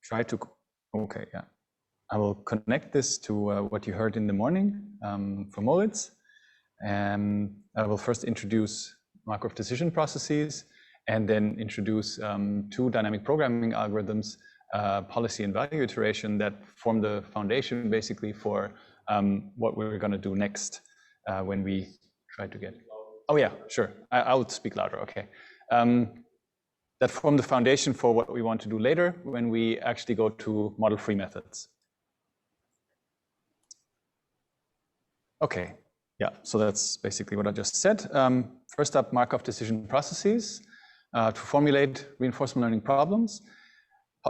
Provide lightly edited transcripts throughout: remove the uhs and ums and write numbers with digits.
try to, okay, yeah. I will connect this to what you heard in the morning from Moritz. And I will first introduce Markov decision processes and then introduce two dynamic programming algorithms, policy and value iteration, that form the foundation basically for what we're going to do next when we try to get. Oh yeah, sure. I'll speak louder. Okay. That form the foundation for what we want to do later when we actually go to model-free methods. Okay. Yeah, so that's basically what I just said. First up, Markov decision processes to formulate reinforcement learning problems.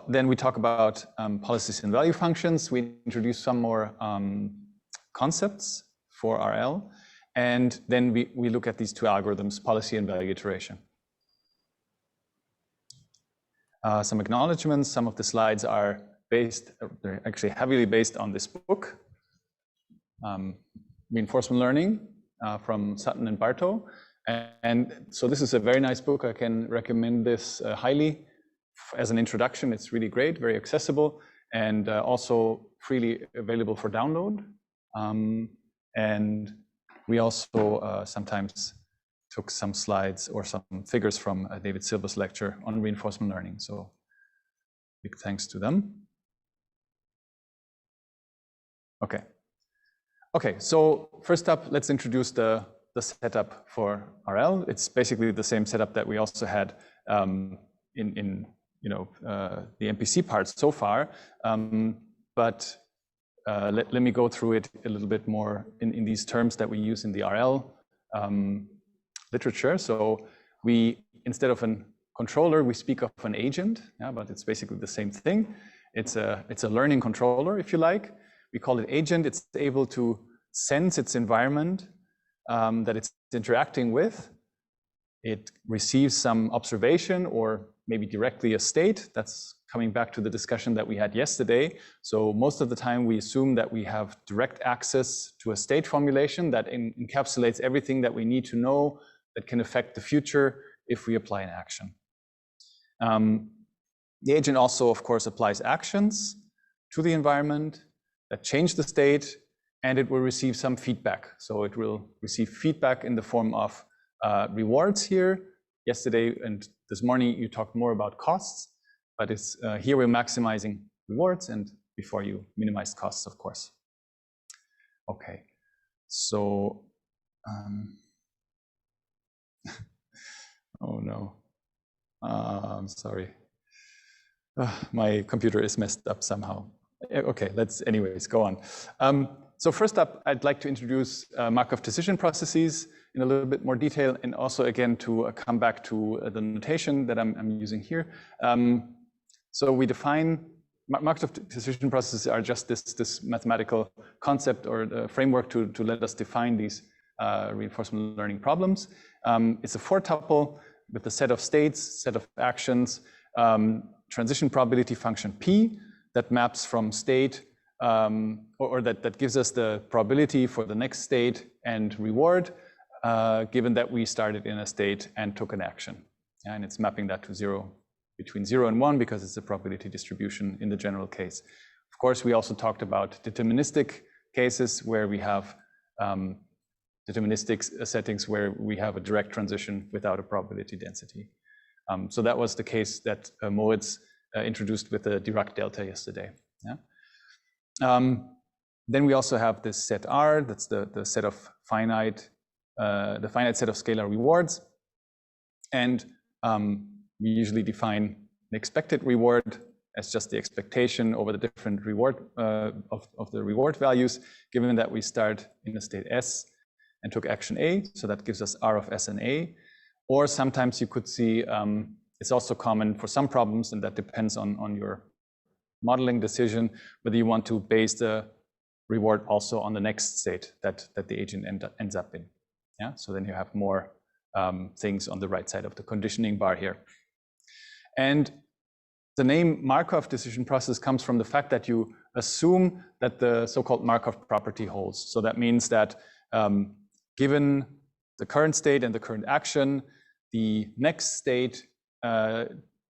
Then we talk about policies and value functions. We introduce some more concepts for RL. And then we look at these two algorithms, policy and value iteration. Some acknowledgements. Some of the slides are based, they're actually heavily based on this book. Reinforcement Learning from Sutton and Bartow. And so this is a very nice book. I can recommend this highly as an introduction. It's really great, very accessible, and also freely available for download. And we also sometimes took some slides or some figures from David Silver's lecture on reinforcement learning. So big thanks to them. Okay. Okay, so first up, let's introduce the setup for RL. It's basically the same setup that we also had in the MPC parts so far, but let me go through it a little bit more in these terms that we use in the RL literature. So we, instead of a controller, we speak of an agent, yeah, but it's basically the same thing. It's a learning controller, if you like. We call it agent. It's able to sense its environment that it's interacting with. It receives some observation or maybe directly a state. That's coming back to the discussion that we had yesterday. So most of the time we assume that we have direct access to a state formulation that encapsulates everything that we need to know that can affect the future if we apply an action. The agent also, of course, applies actions to the environment that change the state, and it will receive some feedback. So it will receive feedback in the form of rewards here. Yesterday and this morning you talked more about costs, but it's here we're maximizing rewards, and before you minimize costs, of course. Okay, so oh no, I'm sorry. My computer is messed up somehow. Okay, let's anyways go on. So first up, I'd like to introduce Markov decision processes in a little bit more detail, and also again to come back to the notation that I'm using here. So we define Markov decision processes are just this mathematical concept or the framework to let us define these reinforcement learning problems. It's a four-tuple with a set of states, set of actions, transition probability function P that maps from state or that gives us the probability for the next state and reward, given that we started in a state and took an action. And it's mapping that to 0, between 0 and 1, because it's a probability distribution in the general case. Of course, we also talked about deterministic cases where we have deterministic settings where we have a direct transition without a probability density. So that was the case that Moritz introduced with the Dirac delta yesterday. Yeah? Then we also have this set R, that's the set of finite, the finite set of scalar rewards. And we usually define an expected reward as just the expectation over the different reward of the reward values, given that we start in the state S and took action A, so that gives us R of S and A. Or sometimes you could see, it's also common for some problems, and that depends on your modeling decision, whether you want to base the reward also on the next state that the agent ends up in. Yeah, so then you have more things on the right side of the conditioning bar here. And the name Markov decision process comes from the fact that you assume that the so-called Markov property holds. So that means that given the current state and the current action, the next state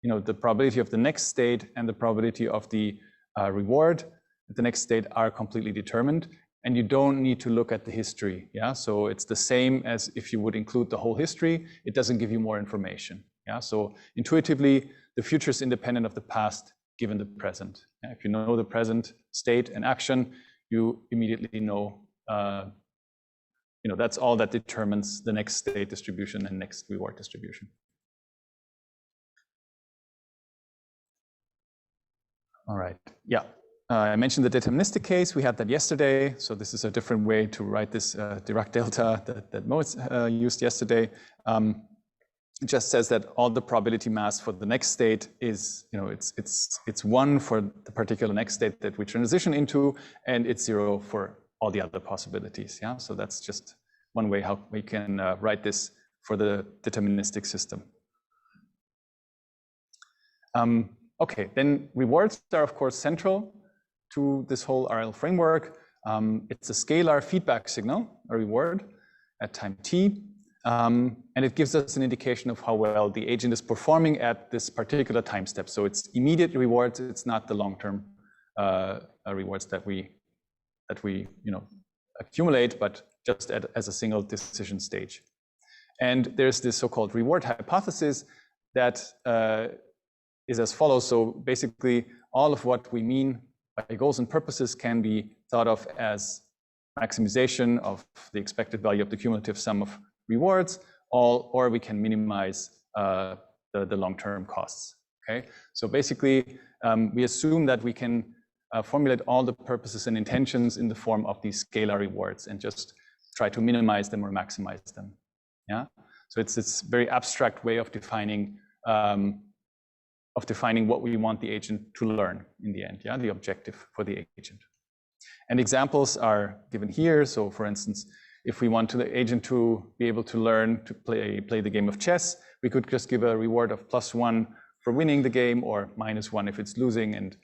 the probability of the next state and the probability of the reward at the next state are completely determined, and you don't need to look at the history. Yeah, so it's the same as if you would include the whole history. It doesn't give you more information. Yeah, so intuitively, the future is independent of the past given the present. Yeah, if you know the present state and action, you immediately know. That's all that determines the next state distribution and next reward distribution. All right. Yeah. I mentioned the deterministic case. We had that yesterday. So this is a different way to write this Dirac delta that Mo used yesterday. It just says that all the probability mass for the next state is, it's 1 for the particular next state that we transition into, and it's 0 for all the other possibilities. Yeah. So that's just one way how we can write this for the deterministic system. Okay, then rewards are of course central to this whole RL framework. It's a scalar feedback signal, a reward at time t, and it gives us an indication of how well the agent is performing at this particular time step. So it's immediate rewards. It's not the long-term rewards that we accumulate, but just as a single decision stage. And there's this so-called reward hypothesis that is as follows. So basically, all of what we mean by goals and purposes can be thought of as maximization of the expected value of the cumulative sum of rewards, or we can minimize the long-term costs. Okay, so basically, we assume that we can formulate all the purposes and intentions in the form of these scalar rewards and just try to minimize them or maximize them. Yeah, so it's this very abstract way of defining what we want the agent to learn in the end. Yeah, the objective for the agent. And examples are given here. So, for instance, if we want the agent to be able to learn to play the game of chess, we could just give a reward of +1 for winning the game, or -1 if it's losing, and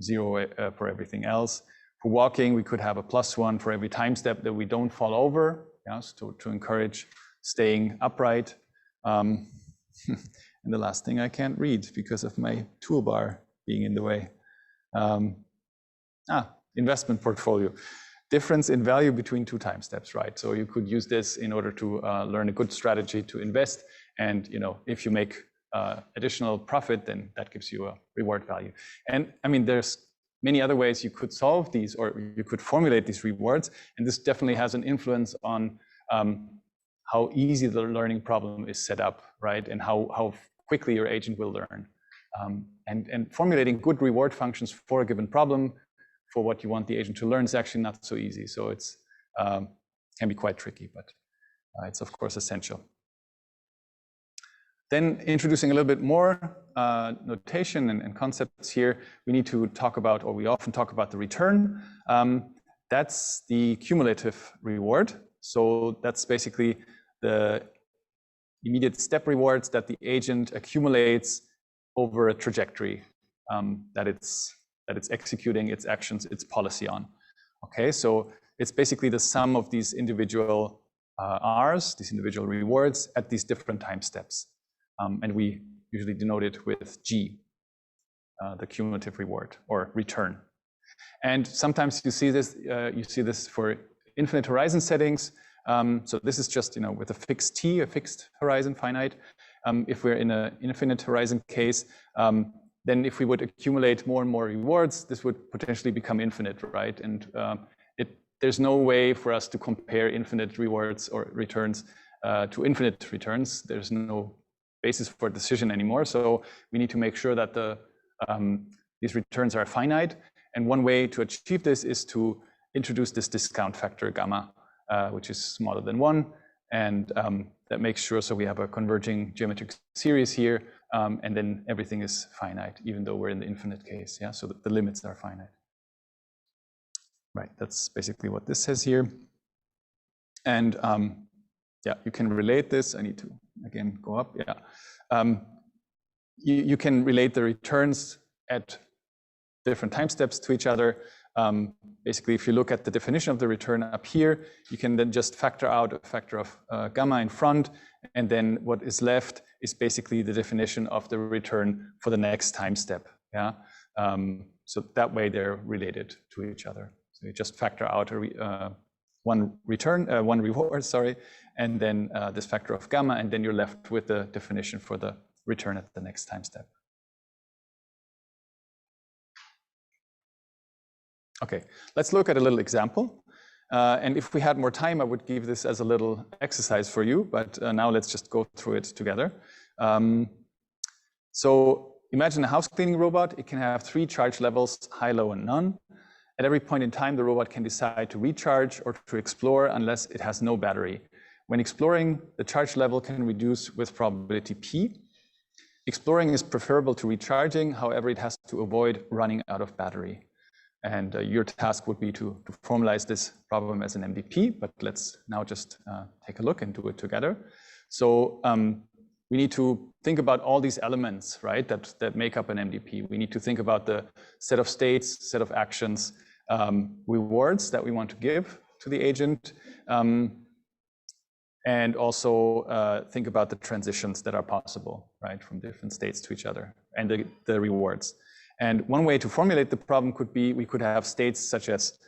0 for everything else. For walking, we could have a +1 for every time step that we don't fall over, yes, to encourage staying upright. And the last thing I can't read because of my toolbar being in the way. Investment portfolio. Difference in value between 2 time steps, right? So you could use this in order to learn a good strategy to invest. And if you make additional profit, then that gives you a reward value. And I mean, there's many other ways you could solve these, or you could formulate these rewards. And this definitely has an influence on how easy the learning problem is set up, right? And how quickly your agent will learn. And formulating good reward functions for a given problem for what you want the agent to learn is actually not so easy. So it's can be quite tricky, but it's of course essential. Then introducing a little bit more notation and concepts here, we need to talk about, or we often talk about, the return. That's the cumulative reward. So that's basically the immediate step rewards that the agent accumulates over a trajectory that it's executing its actions, its policy on. Okay, so it's basically the sum of these individual R's, these individual rewards at these different time steps. And we usually denote it with G, the cumulative reward or return. And sometimes you see this for infinite horizon settings. So this is just with a fixed T, a fixed horizon, finite. If we're in an infinite horizon case, then if we would accumulate more and more rewards, this would potentially become infinite, right? And there's no way for us to compare infinite rewards or returns to infinite returns. There's no basis for decision anymore. So we need to make sure that these returns are finite. And one way to achieve this is to introduce this discount factor gamma, which is smaller than 1. And that makes sure, so we have a converging geometric series here, and then everything is finite, even though we're in the infinite case. Yeah, so the limits are finite. Right, that's basically what this says here. And yeah, you can relate this. I need to, again, go up. Yeah, you can relate the returns at different time steps to each other Basically, if you look at the definition of the return up here, you can then just factor out a factor of gamma in front, and then what is left is basically the definition of the return for the next time step. Yeah, so that way they're related to each other. So you just factor out one reward, sorry, and then this factor of gamma, and then you're left with the definition for the return at the next time step. Okay, let's look at a little example. And if we had more time, I would give this as a little exercise for you, but now let's just go through it together. So imagine a house cleaning robot. It can have 3 charge levels, high, low, and none. At every point in time, the robot can decide to recharge or to explore unless it has no battery. When exploring, the charge level can reduce with probability P. Exploring is preferable to recharging, however, it has to avoid running out of battery. And your task would be to formalize this problem as an MVP, but let's now just take a look and do it together. So we need to think about all these elements, right, that make up an MVP. We need to think about the set of states, set of actions, rewards that we want to give to the agent, and also think about the transitions that are possible, right, from different states to each other, and the rewards. And one way to formulate the problem could be, we could have states such as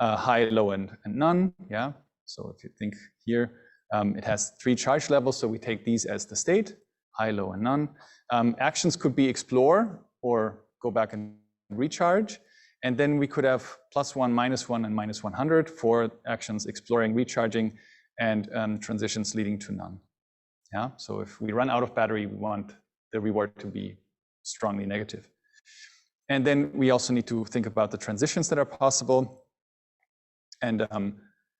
high, low, and none. Yeah. So if you think here, it has 3 charge levels, so we take these as the state, high, low, and none. Actions could be explore or go back and recharge. And then we could have +1, -1, and -100 for actions exploring, recharging, and transitions leading to none. Yeah. So if we run out of battery, we want the reward to be strongly negative. And then we also need to think about the transitions that are possible. And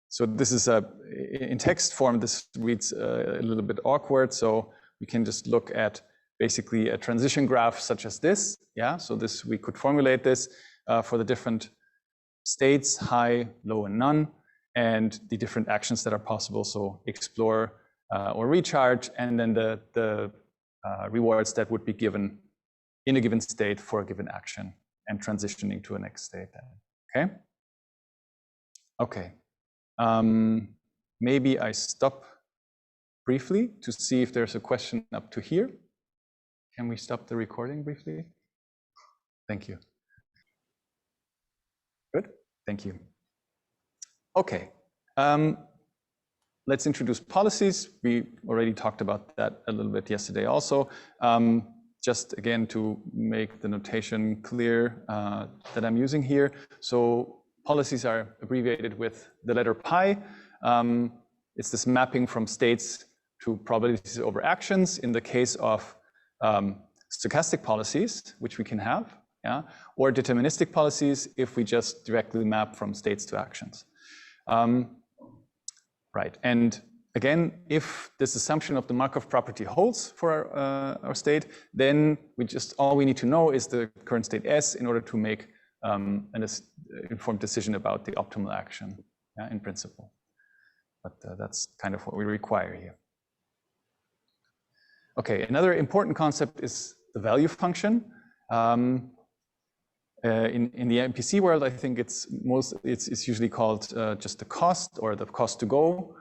so this is in text form, this reads a little bit awkward. So we can just look at basically a transition graph such as this. Yeah, so this, we could formulate this for the different states, high, low, and none, and the different actions that are possible. So explore or recharge, and then the rewards that would be given in a given state for a given action, and transitioning to a next state then. Okay. Maybe I stop briefly to see if there's a question up to here. Can we stop the recording briefly? Thank you. Good, thank you. Okay, let's introduce policies. We already talked about that a little bit yesterday also. Just again to make the notation clear that I'm using here. So policies are abbreviated with the letter pi. It's this mapping from states to probabilities over actions in the case of stochastic policies, which we can have, yeah, or deterministic policies if we just directly map from states to actions. Right, and again, if this assumption of the Markov property holds for our state, then all we need to know is the current state S in order to make an informed decision about the optimal action, yeah, in principle. But that's kind of what we require here. Okay, another important concept is the value function. In the MPC world, I think it's usually called just the cost or the cost to go.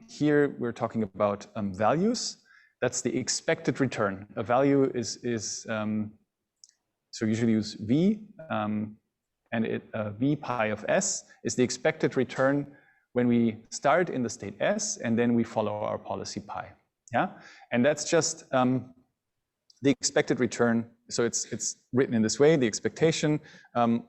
Here we're talking about values. That's the expected return. A value is so usually use V, and V pi of S is the expected return when we start in the state S and then we follow our policy pi. Yeah, and that's just the expected return. So it's written in this way: the expectation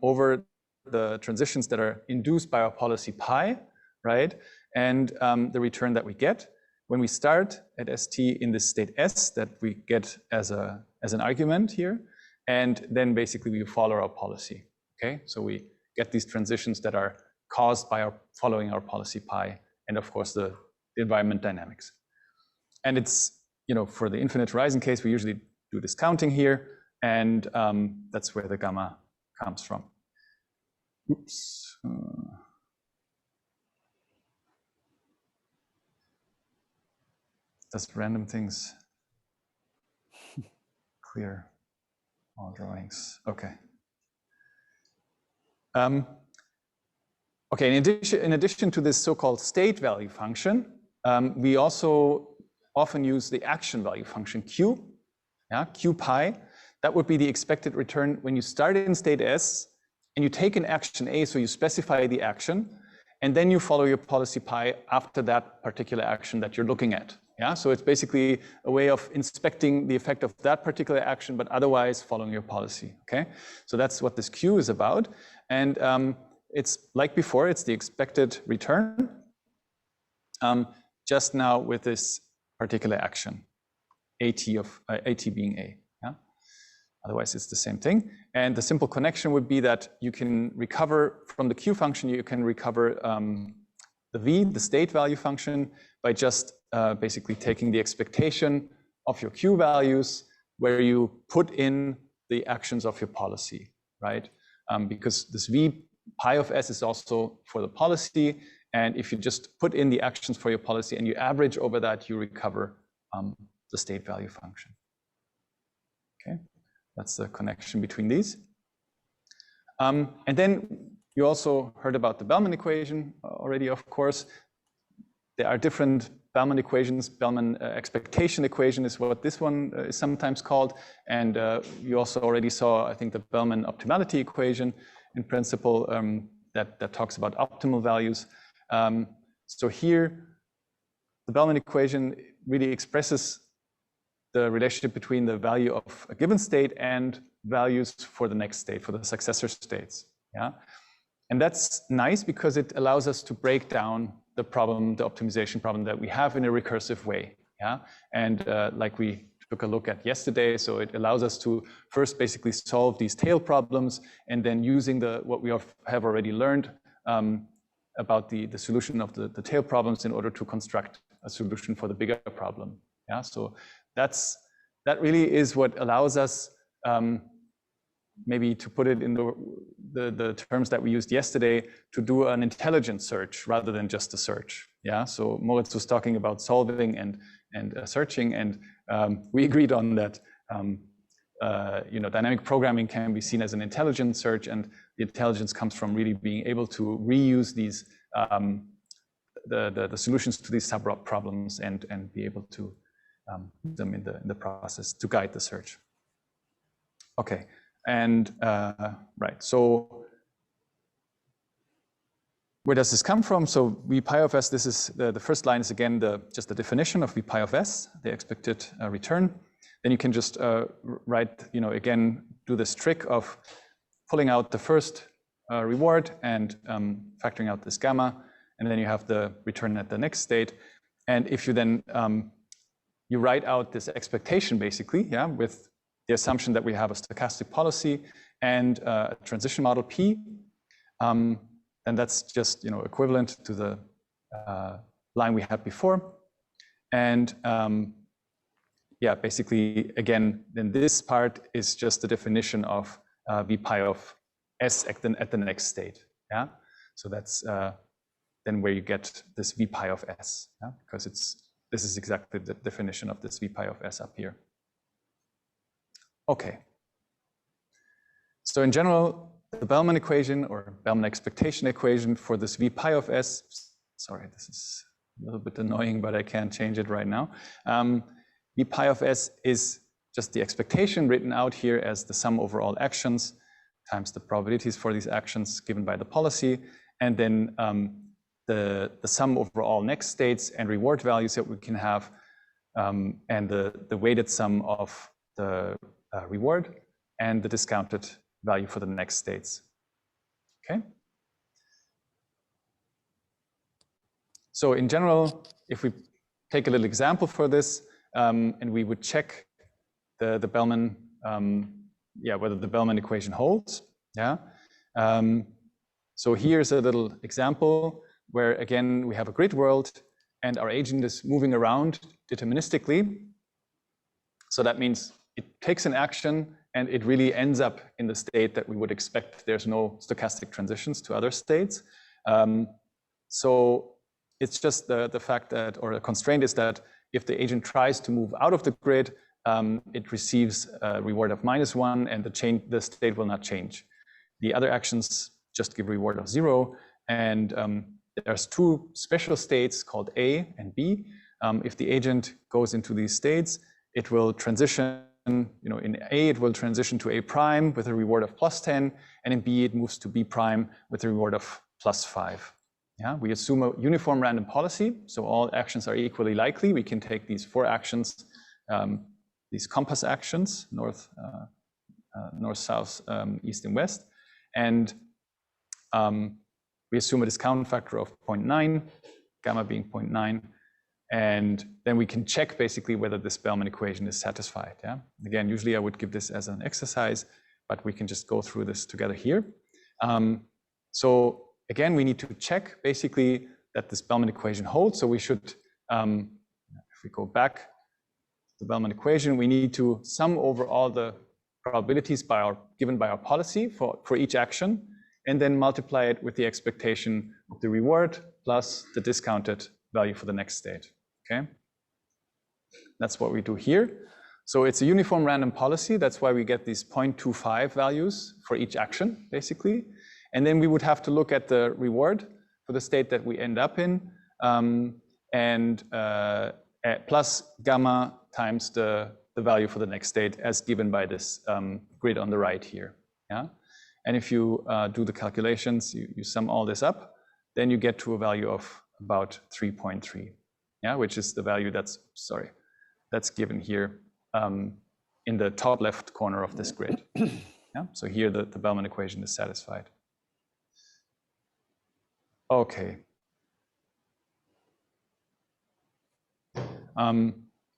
over the transitions that are induced by our policy pi, right? And the return that we get when we start at ST in this state S that we get as an argument here, and then basically we follow our policy. Okay, so we get these transitions that are caused by following our policy pi, and of course the environment dynamics. And it's, you know, for the infinite horizon case, we usually do this counting here, and that's where the gamma comes from. Oops. Does random things clear all drawings? Okay. Okay, in addition to this so-called state value function, we also often use the action value function Q, Q pi. That would be the expected return when you start in state S and you take an action A, so you specify the action, and then you follow your policy pi after that particular action that you're looking at. So it's basically a way of inspecting the effect of that particular action, but otherwise following your policy. Okay, so that's what this Q is about, and it's like before. It's the expected return, just now with this particular action, AT being A. Otherwise, it's the same thing. And the simple connection would be that you can recover from the Q function. You can recover the V, the state value function, by just basically taking the expectation of your Q values where you put in the actions of your policy, right? Because this V pi of S is also for the policy. And if you just put in the actions for your policy and you average over that, you recover the state value function. Okay, that's the connection between these. And then you also heard about the Bellman equation already, of course. There are different Bellman equations. Bellman expectation equation is what this one is sometimes called. And you also already saw, I think, the Bellman optimality equation in principle that talks about optimal values. So here, the Bellman equation really expresses the relationship between the value of a given state and values for the next state, for the successor states. And that's nice because it allows us to break down the problem, the optimization problem that we have in a recursive way. And like we took a look at yesterday, so it allows us to first basically solve these tail problems, and then using what we have already learned about the solution of the tail problems in order to construct a solution for the bigger problem. So that really is what allows us, maybe to put it in the terms that we used yesterday, to do an intelligent search rather than just a search. So Moritz was talking about solving and searching, and we agreed on that. Dynamic programming can be seen as an intelligent search, and the intelligence comes from really being able to reuse these the solutions to these sub problems and be able to use them in the process to guide the search. Okay, and right, so where does this come from? So V pi of S, this is the first line is again just the definition of V pi of S, the expected return. Then you can just write, again, do this trick of pulling out the first reward and factoring out this gamma, and then you have the return at the next state. And if you then you write out this expectation basically, with the assumption that we have a stochastic policy and a transition model P, and that's just equivalent to the line we had before. And basically, again, then this part is just the definition of V pi of S at the next state. So that's then where you get this V pi of S, because this is exactly the definition of this V pi of S up here. Okay. So in general, the Bellman equation or Bellman expectation equation for this V pi of S, sorry, this is a little bit annoying, but I can't change it right now. V pi of S is just the expectation written out here as the sum over all actions times the probabilities for these actions given by the policy, and then the sum over all next states and reward values that we can have, and the weighted sum of the reward and the discounted value for the next states. Okay. So in general, if we take a little example for this, and we would check the Bellman, whether the Bellman equation holds. So here's a little example where, again, we have a grid world and our agent is moving around deterministically. So that means it takes an action and it really ends up in the state that we would expect. There's no stochastic transitions to other states. So it's just the fact that, or the constraint is that if the agent tries to move out of the grid, it receives a reward of -1 and the state will not change. The other actions just give a reward of 0. And there's two special states called A and B. If the agent goes into these states, it will transition, in A, it will transition to A prime with a reward of +10, and in B, it moves to B prime with a reward of +5. Yeah, we assume a uniform random policy, so all actions are equally likely. We can take these 4 actions, these compass actions, north, south, east, and west, and we assume a discount factor of 0.9, gamma being 0.9, and then we can check basically whether this Bellman equation is satisfied. Yeah, again, usually I would give this as an exercise, but we can just go through this together here. So again, we need to check basically that this Bellman equation holds. So we should, if we go back to the Bellman equation, we need to sum over all the probabilities given by our policy for each action, and then multiply it with the expectation of the reward plus the discounted value for the next state. Okay, that's what we do here. So it's a uniform random policy. That's why we get these 0.25 values for each action, basically. And then we would have to look at the reward for the state that we end up in, plus gamma times the value for the next state as given by this grid on the right here. Yeah, and if you do the calculations, you sum all this up, then you get to a value of about 3.3. Yeah, which is the value that's given here in the top left corner of this grid. Yeah, so here the Bellman equation is satisfied. Okay.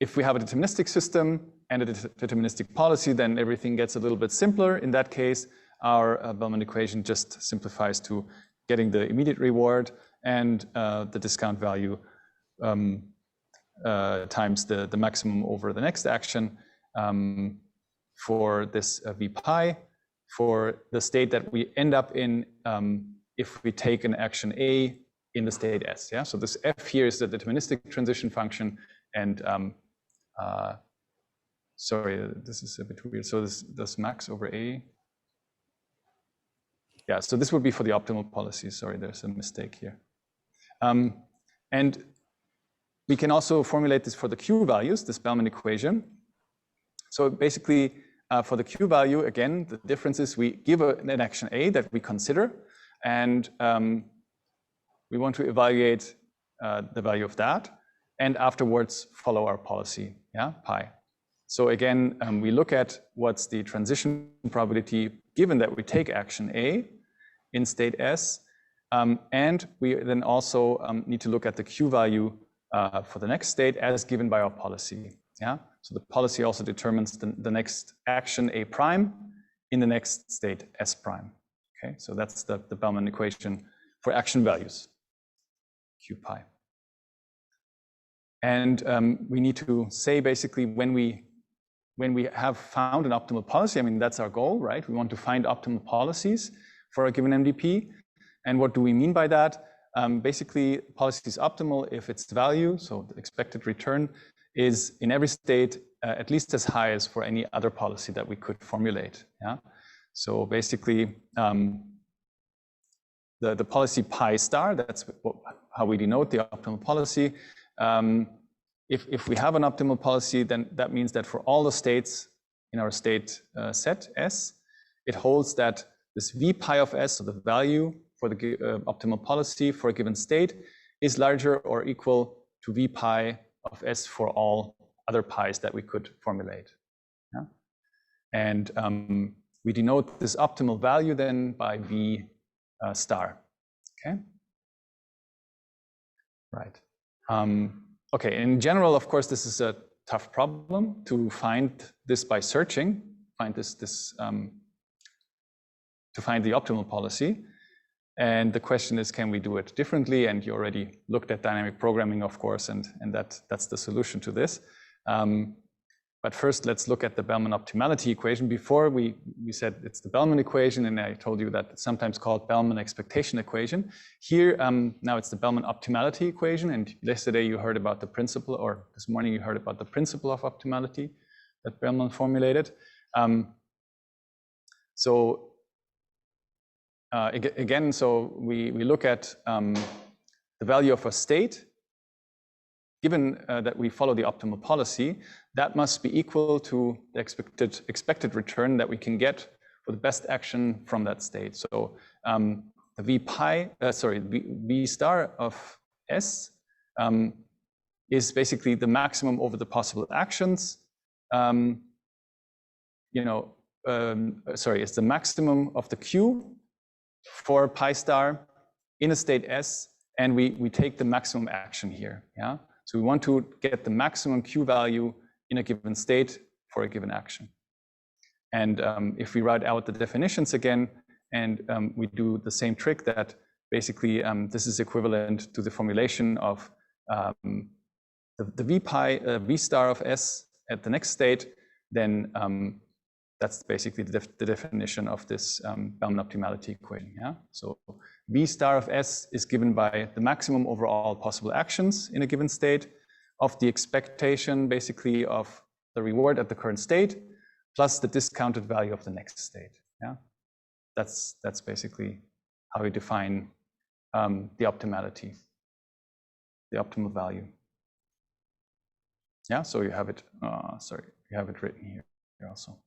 If we have a deterministic system and a deterministic policy, then everything gets a little bit simpler. In that case, our Bellman equation just simplifies to getting the immediate reward and the discount value times the maximum over the next action for this v pi for the state that we end up in if we take an action A in the state S. Yeah, so this f here is the deterministic transition function, and sorry, this is a bit weird. So this max over A. Yeah, so this would be for the optimal policy. Sorry, there's a mistake here. And we can also formulate this for the Q values, this Bellman equation. So basically, for the Q value, again, the difference is we give an action A that we consider, and we want to evaluate the value of that, and afterwards follow our policy, yeah, pi. So again, we look at what's the transition probability given that we take action A in state S, and we then also need to look at the Q value for the next state as given by our policy. Yeah, so the policy also determines the next action A prime in the next state S prime. Okay, so that's the Bellman equation for action values, Q pi. And we need to say basically when we have found an optimal policy, I mean, that's our goal, right? We want to find optimal policies for a given MDP. And what do we mean by that? Basically, policy is optimal if its value, so the expected return, is in every state at least as high as for any other policy that we could formulate. Yeah. So basically, the policy pi star, that's how we denote the optimal policy. If we have an optimal policy, then that means that for all the states in our state set S, it holds that this v pi of S, so the value for the optimal policy for a given state, is larger or equal to v pi of S for all other pi's that we could formulate. Yeah? And we denote this optimal value then by v star. Okay. Right. Okay. In general, of course, this is a tough problem to find this by searching. To find the optimal policy. And the question is, can we do it differently? And you already looked at dynamic programming, of course, and that's the solution to this. But first, let's look at the Bellman optimality equation. Before we said it's the Bellman equation, and I told you that it's sometimes called Bellman expectation equation. Here, now it's the Bellman optimality equation. And yesterday you heard about the principle, or this morning you heard about the principle of optimality that Bellman formulated. So again, so we look at the value of a state. Given that we follow the optimal policy, that must be equal to the expected return that we can get for the best action from that state. So the V star of S is basically the maximum over the possible actions. It's the maximum of the Q for pi star in a state S, and we take the maximum action here. Yeah. So we want to get the maximum Q value in a given state for a given action. And if we write out the definitions again, and we do the same trick that basically this is equivalent to the formulation of the V star of S at the next state, then that's basically the definition of this Bellman optimality equation. Yeah? So V star of S is given by the maximum over all possible actions in a given state of the expectation basically of the reward at the current state plus the discounted value of the next state. Yeah? That's basically how we define the optimality, the optimal value. Yeah, so you have it, you have it written here also.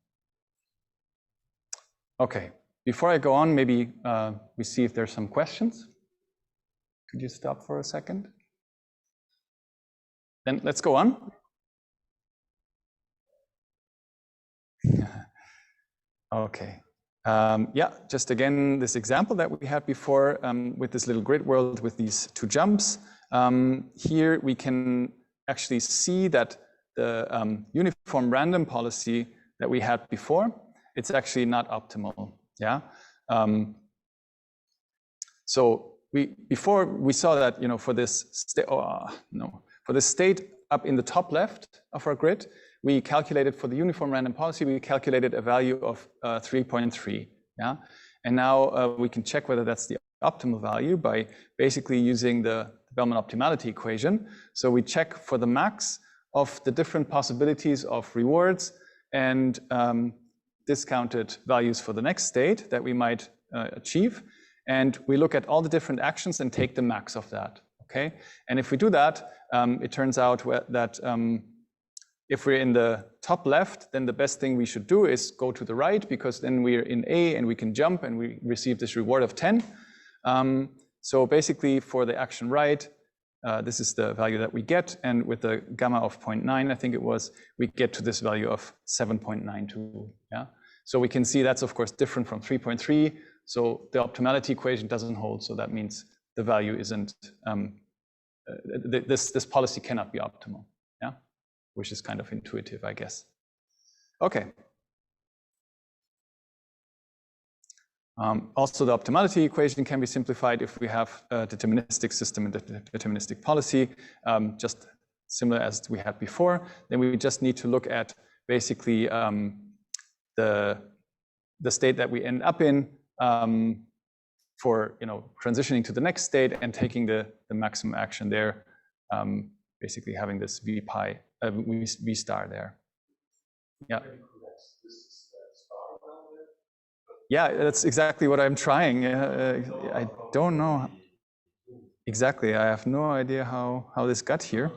Okay, before I go on, maybe we see if there's some questions. Could you stop for a second? Then let's go on. Okay. Yeah, just again, this example that we had before with this little grid world with these two jumps. Here we can actually see that the uniform random policy that we had before, it's actually not optimal. Yeah. So before we saw that, you know, for this state up in the top left of our grid, we calculated for the uniform random policy, we calculated a value of 3.3. Yeah. And now we can check whether that's the optimal value by basically using the Bellman optimality equation. So we check for the max of the different possibilities of rewards and discounted values for the next state that we might achieve. And we look at all the different actions and take the max of that, okay? And if we do that, it turns out that if we're in the top left, then the best thing we should do is go to the right, because then we're in A and we can jump and we receive this reward of 10. So basically for the action right, this is the value that we get, and with the gamma of 0.9, I think it was, we get to this value of 7.92. Yeah. So we can see that's of course different from 3.3. So the optimality equation doesn't hold. So that means the value isn't. This policy cannot be optimal. Yeah, which is kind of intuitive, I guess. Okay. Also, the optimality equation can be simplified if we have a deterministic system and a deterministic policy, just similar as we had before. Then we just need to look at basically the state that we end up in for transitioning to the next state and taking the maximum action there, basically having this V star there. Yeah. Yeah, that's exactly what I'm trying. I don't know exactly. I have no idea how this got here.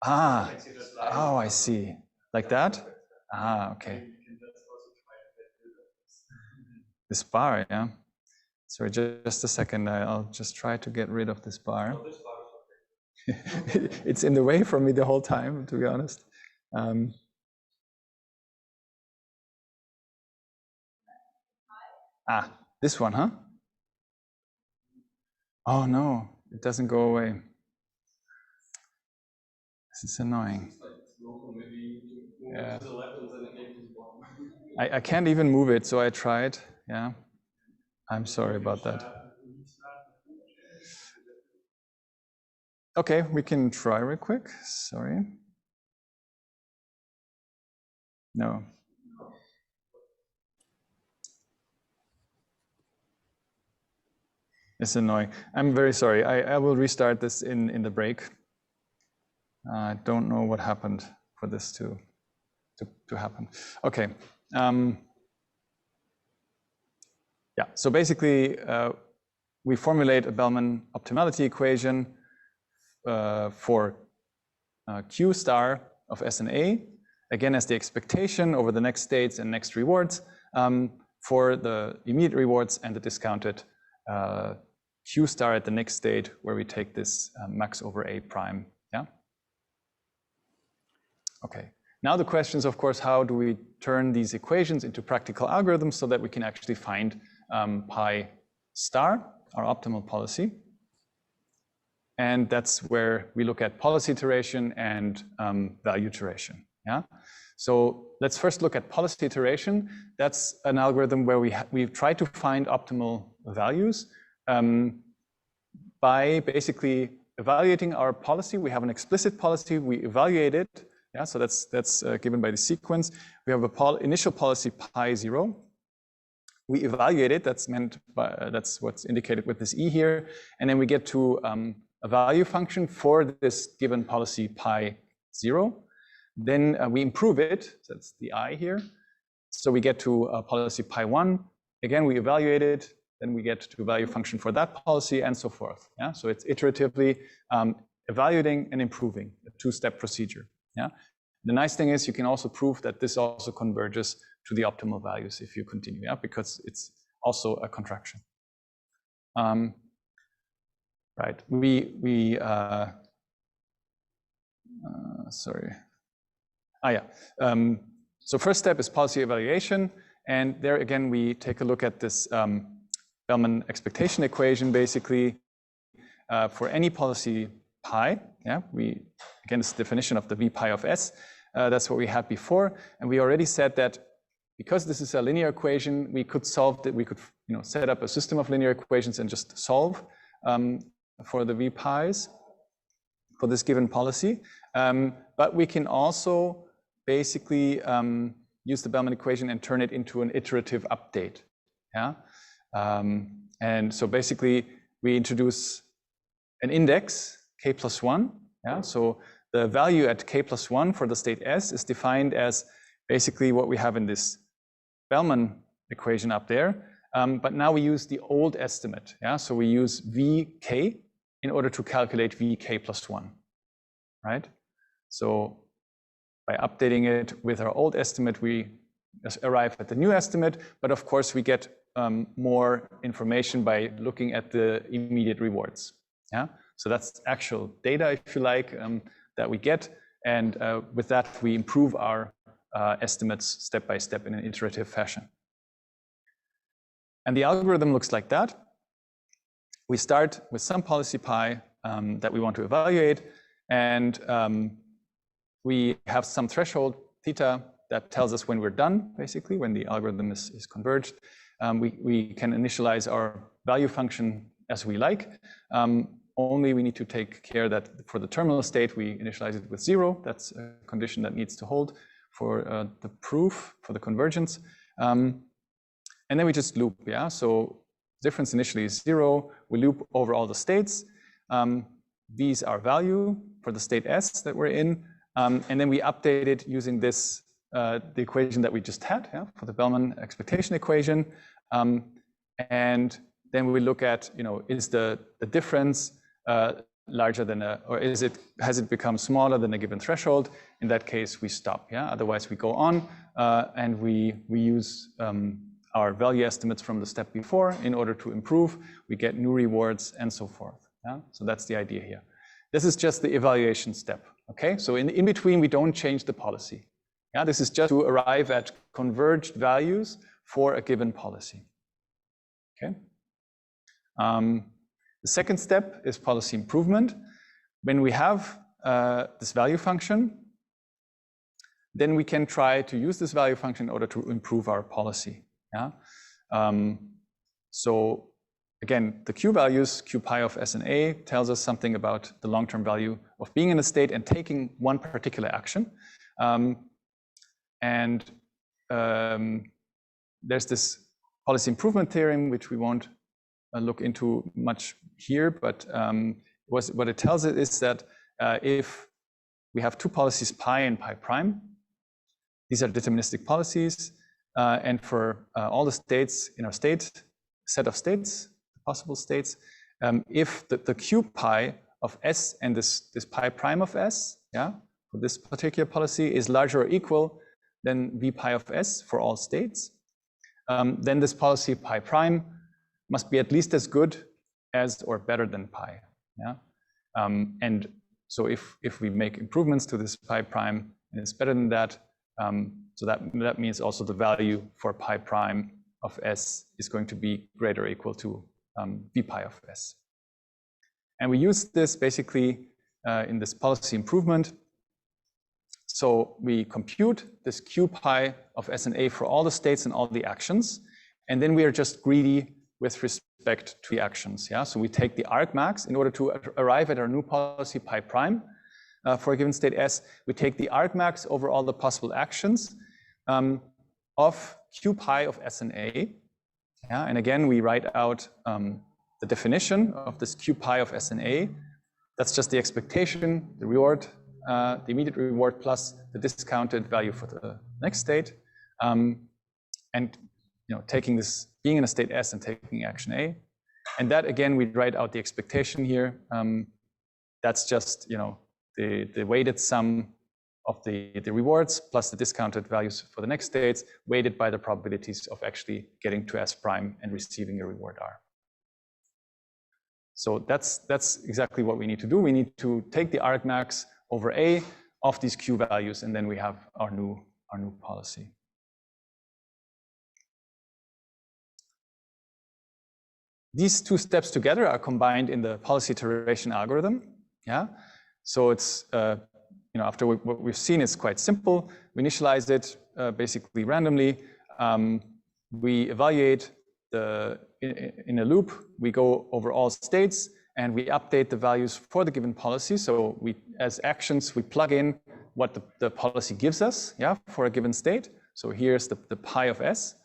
Ah, oh, I see. Like that? Ah, okay. This bar, yeah. Sorry, just a second. I'll just try to get rid of this bar. It's in the way for me the whole time, to be honest. This one, huh? Oh no, it doesn't go away. This is annoying. Yeah. I can't even move it, so I tried. Yeah, I'm sorry about that. Okay, we can try real quick. Sorry. No. It's annoying. I'm very sorry. I will restart this in the break. I don't know what happened for this to happen. Okay. yeah, so basically we formulate a Bellman optimality equation for Q star of S and A, again as the expectation over the next states and next rewards for the immediate rewards and the discounted Q star at the next state where we take this max over A prime, yeah? Okay, now the question is, of course, how do we turn these equations into practical algorithms so that we can actually find pi star, our optimal policy? And that's where we look at policy iteration and value iteration, yeah? So let's first look at policy iteration. That's an algorithm where we try to find optimal values by basically evaluating our policy. We have an explicit policy, we evaluate it, yeah, so that's given by the sequence. We have a initial policy pi 0. We evaluate it, that's what's indicated with this E here, and then we get to a value function for this given policy pi 0. Then we improve it, that's the I here. So we get to policy pi 1. Again, we evaluate it, then we get to a value function for that policy and so forth. Yeah, so it's iteratively evaluating and improving, a two-step procedure. Yeah, the nice thing is you can also prove that this also converges to the optimal values if you continue, yeah, because it's also a contraction. Right, sorry. So first step is policy evaluation, and there again we take a look at this Bellman expectation equation basically for any policy pi. Yeah, again it's the definition of the V pi of S. That's what we had before, and we already said that because this is a linear equation, we could solve that. We could set up a system of linear equations and just solve for the V pi's for this given policy. But we can also basically use the Bellman equation and turn it into an iterative update. Yeah, and so basically we introduce an index k plus 1. Yeah, so the value at k plus 1 for the state S is defined as basically what we have in this Bellman equation up there. But now we use the old estimate. Yeah, so we use Vk in order to calculate Vk plus 1. Right? So by updating it with our old estimate, we arrive at the new estimate, but of course we get more information by looking at the immediate rewards. Yeah, so that's actual data, if you like, that we get, and with that we improve our estimates step by step in an iterative fashion. And the algorithm looks like that. We start with some policy pi that we want to evaluate, and we have some threshold theta that tells us when we're done, basically, when the algorithm is converged. We can initialize our value function as we like. Only we need to take care that for the terminal state, we initialize it with 0. That's a condition that needs to hold for the proof, for the convergence. And then we just loop, yeah? So difference initially is 0. We loop over all the states. These are value for the state S that we're in. And then we update it using this, the equation that we just had, yeah, for the Bellman expectation equation. And then we look at, is the difference larger than or has it become smaller than a given threshold? In that case, we stop, yeah? Otherwise, we go on and we use our value estimates from the step before in order to improve. We get new rewards and so forth, yeah? So that's the idea here. This is just the evaluation step, okay? So in between, we don't change the policy. Yeah, this is just to arrive at converged values for a given policy, okay? The second step is policy improvement. When we have this value function, then we can try to use this value function in order to improve our policy. Yeah. So again, the Q values, Q pi of S and A, tells us something about the long-term value of being in a state and taking one particular action. There's this policy improvement theorem, which we won't look into much here, but what it tells us is that if we have two policies pi and pi prime, these are deterministic policies, and for all the states in our state set of states, possible states, if the q pi of s and this pi prime of s, yeah, for this particular policy is larger or equal than v pi of s for all states, then this policy pi prime must be at least as good as or better than pi. Yeah, and so if we make improvements to this pi prime and it's better than that, so that means also the value for pi prime of s is going to be greater or equal to v pi of s. And we use this basically in this policy improvement. So we compute this q pi of s and a for all the states and all the actions, and then we are just greedy with respect to the actions. Yeah, so we take the argmax in order to arrive at our new policy pi prime for a given state s. We take the argmax over all the possible actions of q pi of s and a. Yeah, and again we write out the definition of this q pi of s and a. That's just the expectation, the reward, the immediate reward plus the discounted value for the next state, and taking this, being in a state s and taking action a, and that again we write out the expectation here. That's just the weighted sum of the rewards plus the discounted values for the next states, weighted by the probabilities of actually getting to s prime and receiving a reward r. So that's exactly what we need to do. We need to take the argmax over a of these q values, and then we have our new policy. These two steps together are combined in the policy iteration algorithm. Yeah, so it's after what we've seen, it's quite simple. We initialize it basically randomly. We evaluate in a loop. We go over all states and we update the values for the given policy. So we, as actions, we plug in what the policy gives us, yeah, for a given state. So here's the pi of s.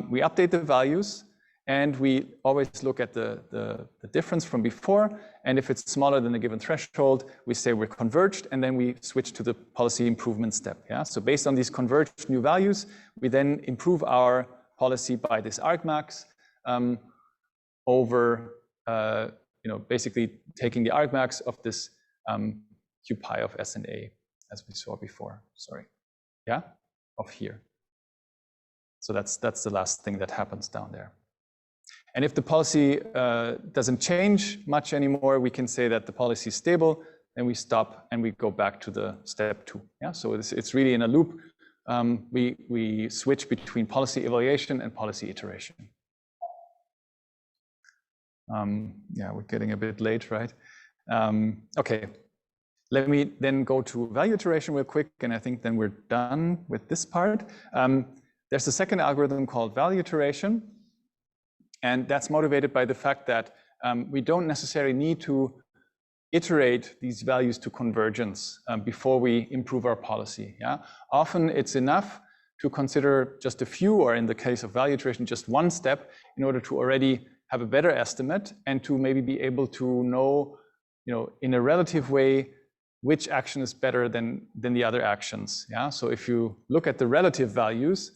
We update the values, and we always look at the difference from before. And if it's smaller than a given threshold, we say we're converged, and then we switch to the policy improvement step. Yeah. So based on these converged new values, we then improve our policy by this argmax over basically taking the argmax of this q pi of s and a, as we saw before. Sorry, yeah, of here. So that's the last thing that happens down there. And if the policy doesn't change much anymore, we can say that the policy is stable, and we stop and we go back to the step 2. Yeah, so it's really in a loop. We switch between policy evaluation and policy iteration. Yeah, we're getting a bit late, right? Okay, let me then go to value iteration real quick, and I think then we're done with this part. There's a second algorithm called value iteration, and that's motivated by the fact that we don't necessarily need to iterate these values to convergence before we improve our policy. Yeah, often it's enough to consider just a few, or in the case of value iteration, just one step, in order to already have a better estimate and to maybe be able to know, in a relative way, which action is better than the other actions. Yeah, so if you look at the relative values,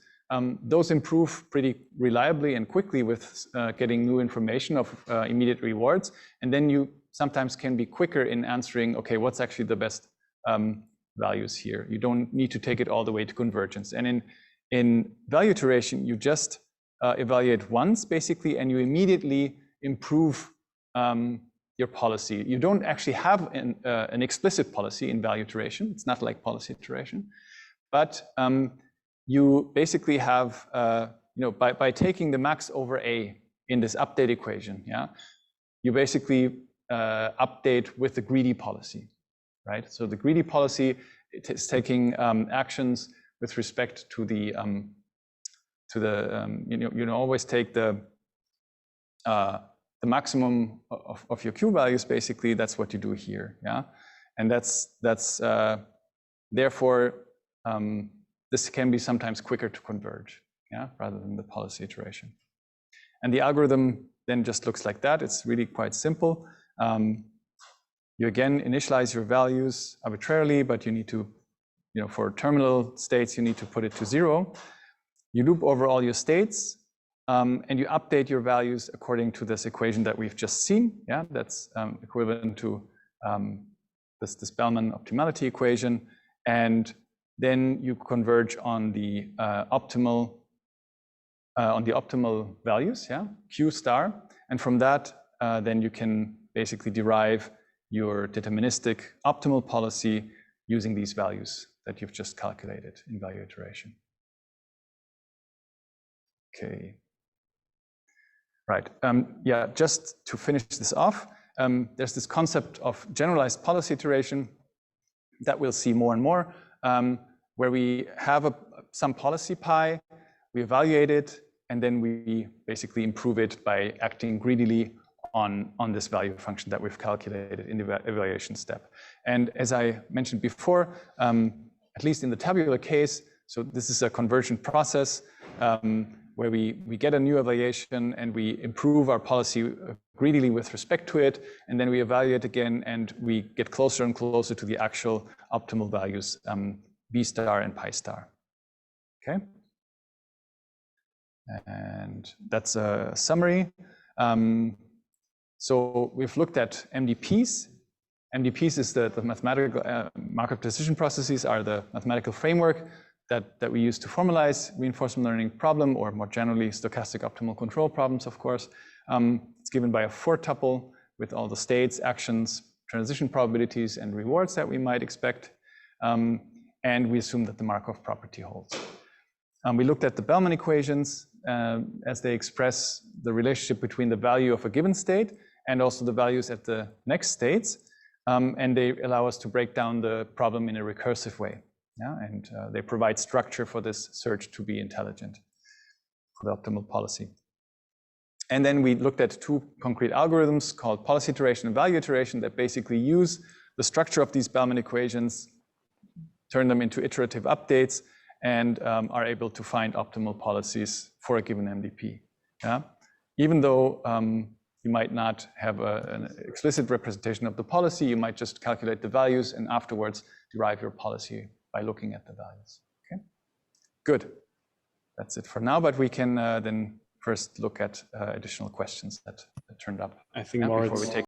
those improve pretty reliably and quickly with getting new information of immediate rewards, and then you sometimes can be quicker in answering, okay, what's actually the best values here? You don't need to take it all the way to convergence. And in value iteration, you just evaluate once, basically, and you immediately improve your policy. You don't actually have an explicit policy in value iteration. It's not like policy iteration, but you basically have, by taking the max over a in this update equation, yeah, you basically update with the greedy policy, right? So the greedy policy is taking actions with respect to the always take the maximum of your Q values. Basically, that's what you do here, yeah, and that's therefore this can be sometimes quicker to converge, yeah, rather than the policy iteration. And the algorithm then just looks like that. It's really quite simple. You again initialize your values arbitrarily, but you need to, for terminal states, you need to put it to 0. You loop over all your states, and you update your values according to this equation that we've just seen. Yeah, that's equivalent to this Bellman optimality equation, and then you converge on the optimal values, yeah, Q star, and from that then you can basically derive your deterministic optimal policy using these values that you've just calculated in value iteration. Okay. Right. Yeah, just to finish this off, there's this concept of generalized policy iteration that we'll see more and more, where we have some policy pi, we evaluate it, and then we basically improve it by acting greedily on this value function that we've calculated in the evaluation step. And as I mentioned before, at least in the tabular case, so this is a convergent process where we get a new evaluation and we improve our policy greedily with respect to it, and then we evaluate again and we get closer and closer to the actual optimal values, B star and pi star. Okay? And that's a summary. So we've looked at MDPs. MDPs is the mathematical Markov decision processes are the mathematical framework that we use to formalize reinforcement learning problem, or more generally stochastic optimal control problems, of course. It's given by a 4-tuple with all the states, actions, transition probabilities, and rewards that we might expect. And we assume that the Markov property holds. We looked at the Bellman equations as they express the relationship between the value of a given state and also the values at the next states. And they allow us to break down the problem in a recursive way. Yeah? And they provide structure for this search to be intelligent for the optimal policy. And then we looked at 2 concrete algorithms called policy iteration and value iteration that basically use the structure of these Bellman equations, turn them into iterative updates, and are able to find optimal policies for a given MDP. Yeah? Even though you might not have an explicit representation of the policy, you might just calculate the values and afterwards derive your policy by looking at the values. Okay, good. That's it for now, but we can then first look at additional questions that turned up. I think Moritz,